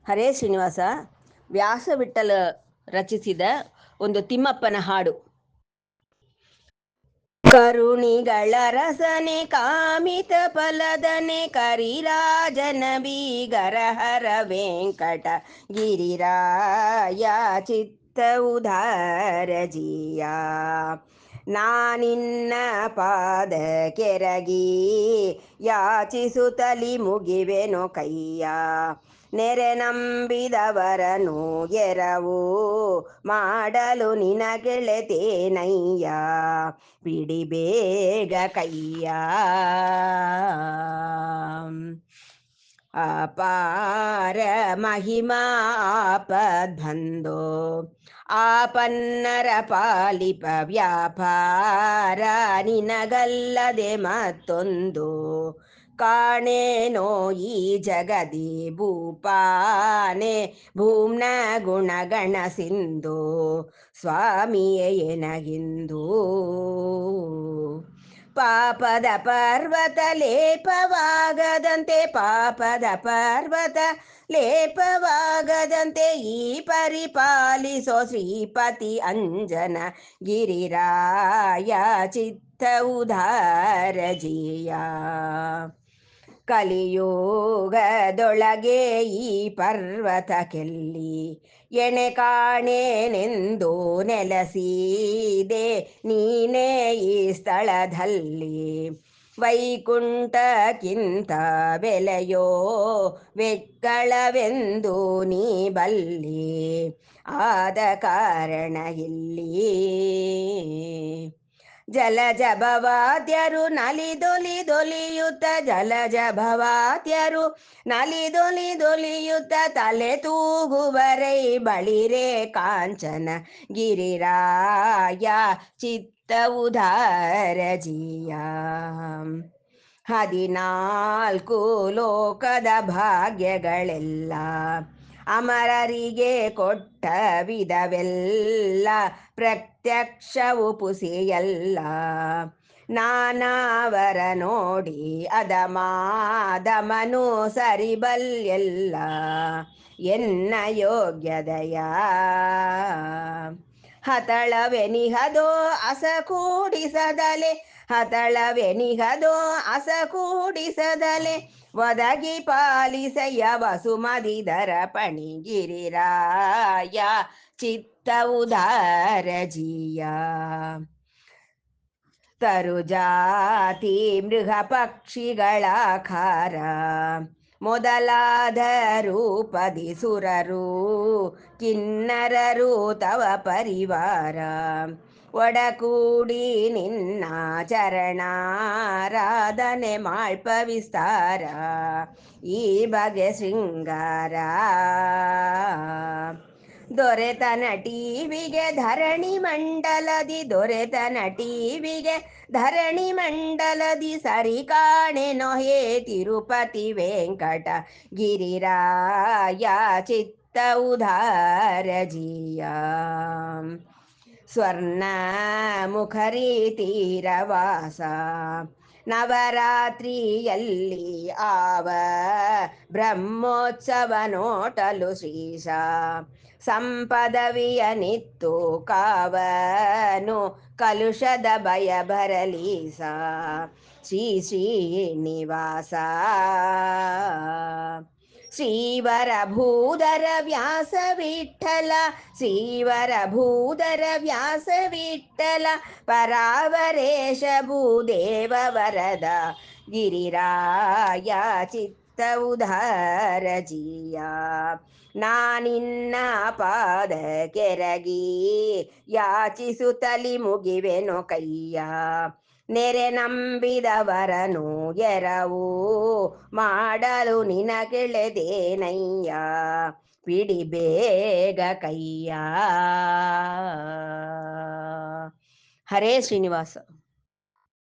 ಹರೇ ಶ್ರೀನಿವಾಸ ವ್ಯಾಸವಿಠಲ ರಚಿಸಿದ ಒಂದು ತಿಮ್ಮಪ್ಪನ ಹಾಡು. ಕರುಣಿಗಳ ರಸನೆ ಕಾಮಿತ ಫಲದನೆ ಕರಿರಾಜನ ಬೀಗರ ಹರ ವೆಂಕಟ ಗಿರಿರಾಯ ಚಿತ್ತ ಉದಾರ ಜಿಯ. ನಾನಿನ್ನ ಪಾದ ಕೆರಗಿ ಯಾಚಿಸುತ್ತಲಿ ಮುಗಿವೆನೋ ಕೈಯ. ನೆರೆ ನಂಬಿದವರನು ಎರವು ಮಾಡಲು ನಿನ ಗೆಳೆತೇನಯ್ಯ. ಬಿಡಿ ಬೇಗ ಕೈಯ. ಅಪಾರ ಮಹಿಮಾ ಆಪದ್ಬಂಧೋ ಆಪನ್ನರ ಪಾಲಿಪ ವ್ಯಾಪಾರ ನಿನಗಲ್ಲದೆ ಮತ್ತೊಂದು. ಕಾಣೇನೋ ಈ ಜಗದಿ ಭೂಪಾನೆ ಭೂಮ್ನ ಗುಣಗಣ ಸಿಂಧು. ಸ್ವಾಮಿಯೇ ಎನಗಿಂದು ಪಾಪದ ಪರ್ವತ ಲೇಪವಾಗದಂತೆ ಪಾಪದ ಪರ್ವತ ಲೇಪವಾಗದಂತೆ ಈ ಪರಿಪಾಲಿಸೋ ಶ್ರೀಪತಿ ಅಂಜನ ಗಿರಿರಾಯ ಚಿತ್ತ ಉದಾರ ಜಿಯ. ಕಲಿಯುಗದೊಳಗೆ ಈ ಪರ್ವತಕ್ಕೆಲ್ಲಿ ಎಣೆ ಕಾಣೇನೆಂದು ನೆಲೆಸಿದೆ ನೀನೇ ಈ ಸ್ಥಳದಲ್ಲಿ. ವೈಕುಂಠಕ್ಕಿಂತ ಬೆಲೆಯೋ ವೆಕ್ಕಳವೆಂದು ನೀ ಬಲ್ಲಿ. ಆದ ಕಾರಣ ಇಲ್ಲಿ ಜಲಜ ಭವಾದ್ಯರು ನಲಿದೊಲಿದೊಲಿಯುತ್ತ ಜಲಜ ಭವಾದ್ಯರು ನಲಿದೊಲಿದೊಲಿಯುತ್ತ ತಲೆ ತೂಗುವರೈ ಬಳಿರೆ ಕಾಂಚನ ಗಿರಿರಾಯ ಚಿತ್ತ ಉದಾರ ಜಿಯ. 14 ಲೋಕದ ಭಾಗ್ಯಗಳೆಲ್ಲ ಅಮರರಿಗೆ ಕೊಟ್ಟ ವಿಧವೆಲ್ಲ ಪ್ರತ್ಯಕ್ಷವು ಪುಸಿಯಲ್ಲ. ನಾನಾವರ ನೋಡಿ ಅದಮಾದಮನು ಸರಿಬಲ್ಯಲ್ಲ ಎನ್ನ ಯೋಗ್ಯದಯ. ಹತಳವೆನಿಹದೋ ಅಸ ಕೂಡಿಸದಲೆ ಹತಳವೆನಿಹದೋ ಅಸ ಕೂಡಿಸದಲೆ ಒದಗಿ ಪಾಲಿಸಯ್ಯ ವಸುಮದಿದರ ಪಣಿಗಿರಿರಾಯ ಚಿತ್ತ ಉದಾರ ಜಿಯ. ತರುಜಾತಿ ಮೃಗ ಪಕ್ಷಿಗಳ ಖಾರ ಮೊದಲಾದ ರೂಪದಿ ಸುರರು ಕಿನ್ನರರು ತವ ಪರಿವಾರ. ಒಡಕೂಡಿ ನಿನ್ನ ಚರಣಾರಾಧನೆ ಮಾಳ್ಪ ವಿಸ್ತಾರ ಈ ಬಗೆ ಶೃಂಗಾರ. ದೊರೆತನ ಟಿವಿಗೆ ಧರಣಿ ಮಂಡಲದಿ ದೊರೆತನ ಟಿವಿಗೆ ಧರಣಿ ಮಂಡಲದಿ ಸರಿ ಕಾಣೆನೋ ಹೇ ತಿರುಪತಿ ವೆಂಕಟ ಗಿರಿರಾಯ ಚಿತ್ತ ಉದಾರ ಜಿಯ. ಸ್ವರ್ಣ ಮುಖರಿ ತೀರವಾಸ ನವರಾತ್ರಿಯಲ್ಲಿ ಆವ ಬ್ರಹ್ಮೋತ್ಸವ ನೋಟಲು ಶ್ರೀಶ. ಸಂಪದವಿಯ ನಿತ್ತು ಕಾವನು ಕಲುಷದ ಭಯ ಬರಲೀಸ. ಶ್ರೀ ಶ್ರೀನಿವಾಸ ಶ್ರೀವರ ಭೂಧರ ವ್ಯಾಸ ವಿಠಲ ಶ್ರೀವರ ಭೂಧರ ವ್ಯಾಸ ವಿಠಲ ಪರಾವರೇಶ ಭೂದೇವ ವರದ ಗಿರಿರಾಯ ಚಿತ್ತ ಉದಾರ ಜಿಯ. ನಾನಿನ್ನ ಪಾದ ಕೆರಗಿ ಯಾಚಿಸುತ್ತಲಿ ಮುಗಿವೆನೋ ಕೈಯ. ನೆರೆ ನಂಬಿದವರನು ಎರವು ಮಾಡಲು ನಿನ ಗೆಳೆದೇನಯ್ಯ. ಬಿಡಿ ಬೇಗ ಕೈಯ. ಹರೇ ಶ್ರೀನಿವಾಸ.